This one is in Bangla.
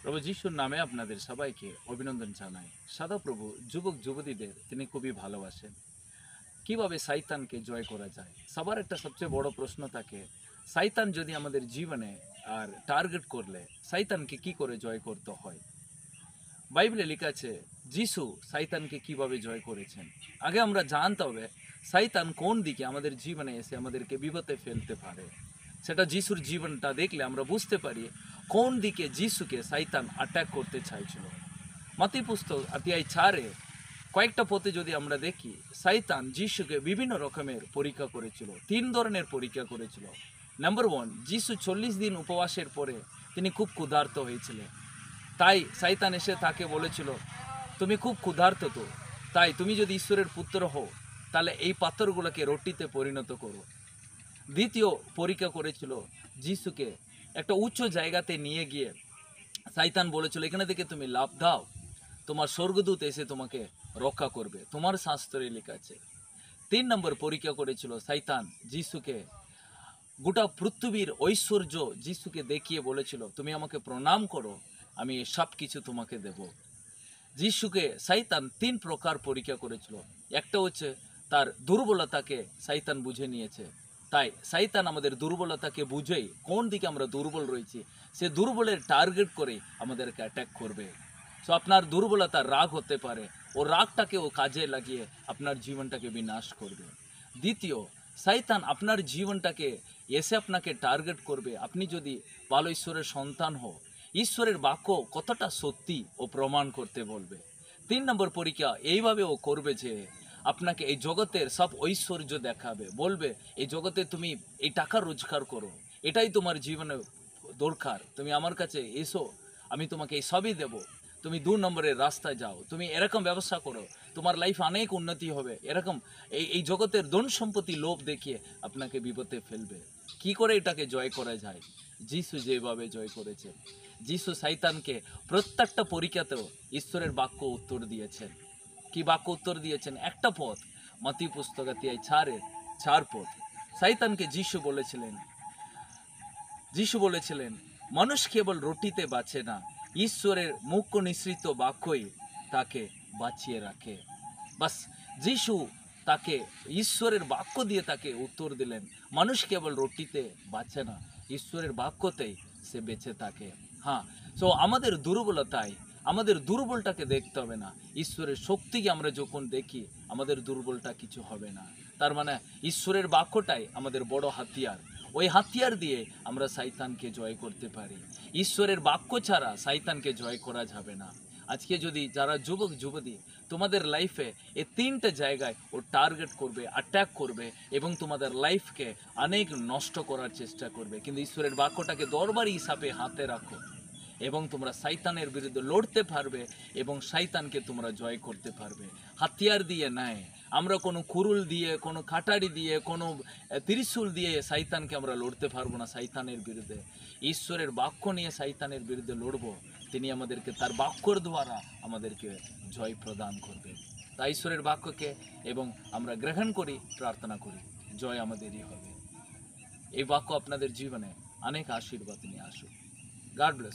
প্রভু যিশুর নামে আপনাদের সবাইকে অভিনন্দন জানাই। সদাপ্রভু যুবক যুবতীদের তিনি খুবই ভালোবাসেন। কিভাবে শয়তানকে জয় করা যায়? সবার একটা সবচেয়ে বড় প্রশ্ন থাকে, শয়তান যদি আমাদের জীবনে আর টার্গেট করলে শয়তানকে কি করে জয় করতে হয়? বাইবেলে লেখা আছে যিশু শয়তানকে কিভাবে জয় করেছেন। আগে আমরা জানতে হবে শয়তান কোন দিকে আমাদের জীবনে এসে আমাদেরকে বিপদে ফেলতে পারে। সেটা যিশুর জীবনটা দেখলে আমরা বুঝতে পারি কোন দিকে যিশুকে শয়তান অ্যাটাক করতে চাইছিল। মত্তী পুস্তক অধ্যায় 4-এ কয়েকটা পথে যদি আমরা দেখি, শয়তান যিশুকে বিভিন্ন রকমের পরীক্ষা করেছিল। 3 ধরনের পরীক্ষা করেছিল। নাম্বার 1, যিশু 40 দিন উপবাসের পরে তিনি খুব ক্ষুধার্ত হয়েছিলেন। তাই শয়তান এসে তাকে বলেছিল, তুমি খুব ক্ষুধার্ত, তো তাই তুমি যদি ঈশ্বরের পুত্র হও তাহলে এই পাথরগুলোকে রুটিতে পরিণত করো। দ্বিতীয় পরীক্ষা করেছিল যিশুকে একটা উচ্চ জায়গাতে নিয়ে গিয়ে শয়তান বলেছিল, এখানে থেকে তুমি লাফ দাও, তোমার স্বর্গদূত এসে তোমাকে রক্ষা করবে, তোমার শাস্ত্রে লেখা আছে। 3 নম্বর পরীক্ষা করেছিল শয়তান যিশুকে, গোটা পৃথিবীর ঐশ্বর্য যিশুকে দেখিয়ে বলেছিল, তুমি আমাকে প্রণাম করো, আমি সব কিছু তোমাকে দেব। যিশুকে শয়তান 3 প্রকার পরীক্ষা করেছিল। একটা হচ্ছে তার দুর্বলতাকে শয়তান বুঝে নিয়েছে, তাই শয়তান আমাদের দুর্বলতাকে বুঝেই কোন দিকে আমরা দুর্বল রয়েছি সে দুর্বলের টার্গেট করে আমাদেরকে অ্যাটাক করবে। সো আপনার দুর্বলতা রাগ হতে পারে, ও রাগটাকে ও কাজে লাগিয়ে আপনার জীবনটাকে বিনাশ করবে। দ্বিতীয়, শয়তান আপনার জীবনটাকে এসে আপনাকে টার্গেট করবে, আপনি যদি ভালো ঈশ্বরের সন্তান হও, ঈশ্বরের বাক্য কতটা সত্যি ও প্রমাণ করতে বলবে। 3 নম্বর পরীক্ষা এইভাবে ও করবে যে আপনাকে এই জগতের সব ঐশ্বর্য দেখাবে, বলবে এই জগতে তুমি এই টাকা রোজগার করো, এটাই তোমার জীবনে দরকার, তুমি আমার কাছে এসো, আমি তোমাকে এই সবই দেবো। তুমি 2 নম্বরের রাস্তায় যাও, তুমি এরকম ব্যবসা করো, তোমার লাইফ অনেক উন্নতি হবে। এরকম এই জগতের ধন সম্পত্তি লোভ দেখিয়ে আপনাকে বিপদে ফেলবে। কি করে এটাকে জয় করা যায়? যিশু যেভাবে জয় করেছে। যিশু শয়তানকে প্রত্যেকটা পরীক্ষাতেও ঈশ্বরের বাক্য উত্তর দিয়েছেন। কি বাক্য উত্তর দিয়েছেন? একটা পথ, মত্তী পুস্তক অধ্যায় 4-এর 4 পথ। শয়তানকে যিশু বলেছিলেন মানুষ কেবল রুটিতে বাঁচে না, ঈশ্বরের মুখ্য নিঃসৃত বাক্যই তাকে বাঁচিয়ে রাখে। বাস যিশু তাকে ঈশ্বরের বাক্য দিয়ে তাকে উত্তর দিলেন, মানুষ কেবল রুটিতে বাঁচে না, ঈশ্বরের বাক্যতেই সে বেঁচে থাকে। হ্যাঁ, তো আমাদের দুর্বলতায় আমাদের দুর্বলটাকে দেখতে হবে না, ঈশ্বরের শক্তিকে আমরা যখন দেখি আমাদের দুর্বলটা কিছু হবে না। তার মানে ঈশ্বরের বাক্যটাই আমাদের বড় হাতিয়ার, ওই হাতিয়ার দিয়ে আমরা শয়তানকে জয় করতে পারি। ঈশ্বরের বাক্য ছাড়া শয়তানকে জয় করা যাবে না। আজকে যদি যারা যুবক যুবতী তোমাদের লাইফে এই 3টে জায়গায় ও টার্গেট করবে, অ্যাটাক করবে এবং তোমাদের লাইফকে অনেক নষ্ট করার চেষ্টা করবে, কিন্তু ঈশ্বরের বাক্যটাকে দরবারি হিসাবে হাতে রাখো এবং তোমরা শয়তানের বিরুদ্ধে লড়তে পারবে এবং শয়তানকে তোমরা জয় করতে পারবে। হাতিয়ার দিয়ে নয়, আমরা কোনো কুরুল দিয়ে, কোনো কাটারি দিয়ে, কোনো ত্রিশূল দিয়ে শয়তানকে আমরা লড়তে পারবো না। শয়তানের বিরুদ্ধে ঈশ্বরের বাক্য নিয়ে শয়তানের বিরুদ্ধে লড়বো, তিনি আমাদেরকে তার বাক্যর দ্বারা আমাদেরকে জয় প্রদান করবে। তাই ঈশ্বরের বাক্যকে এবং আমরা গ্রহণ করি, প্রার্থনা করি, জয় আমাদেরই হবে। এই বাক্য আপনাদের জীবনে অনেক আশীর্বাদ নিয়ে আসুক। God bless.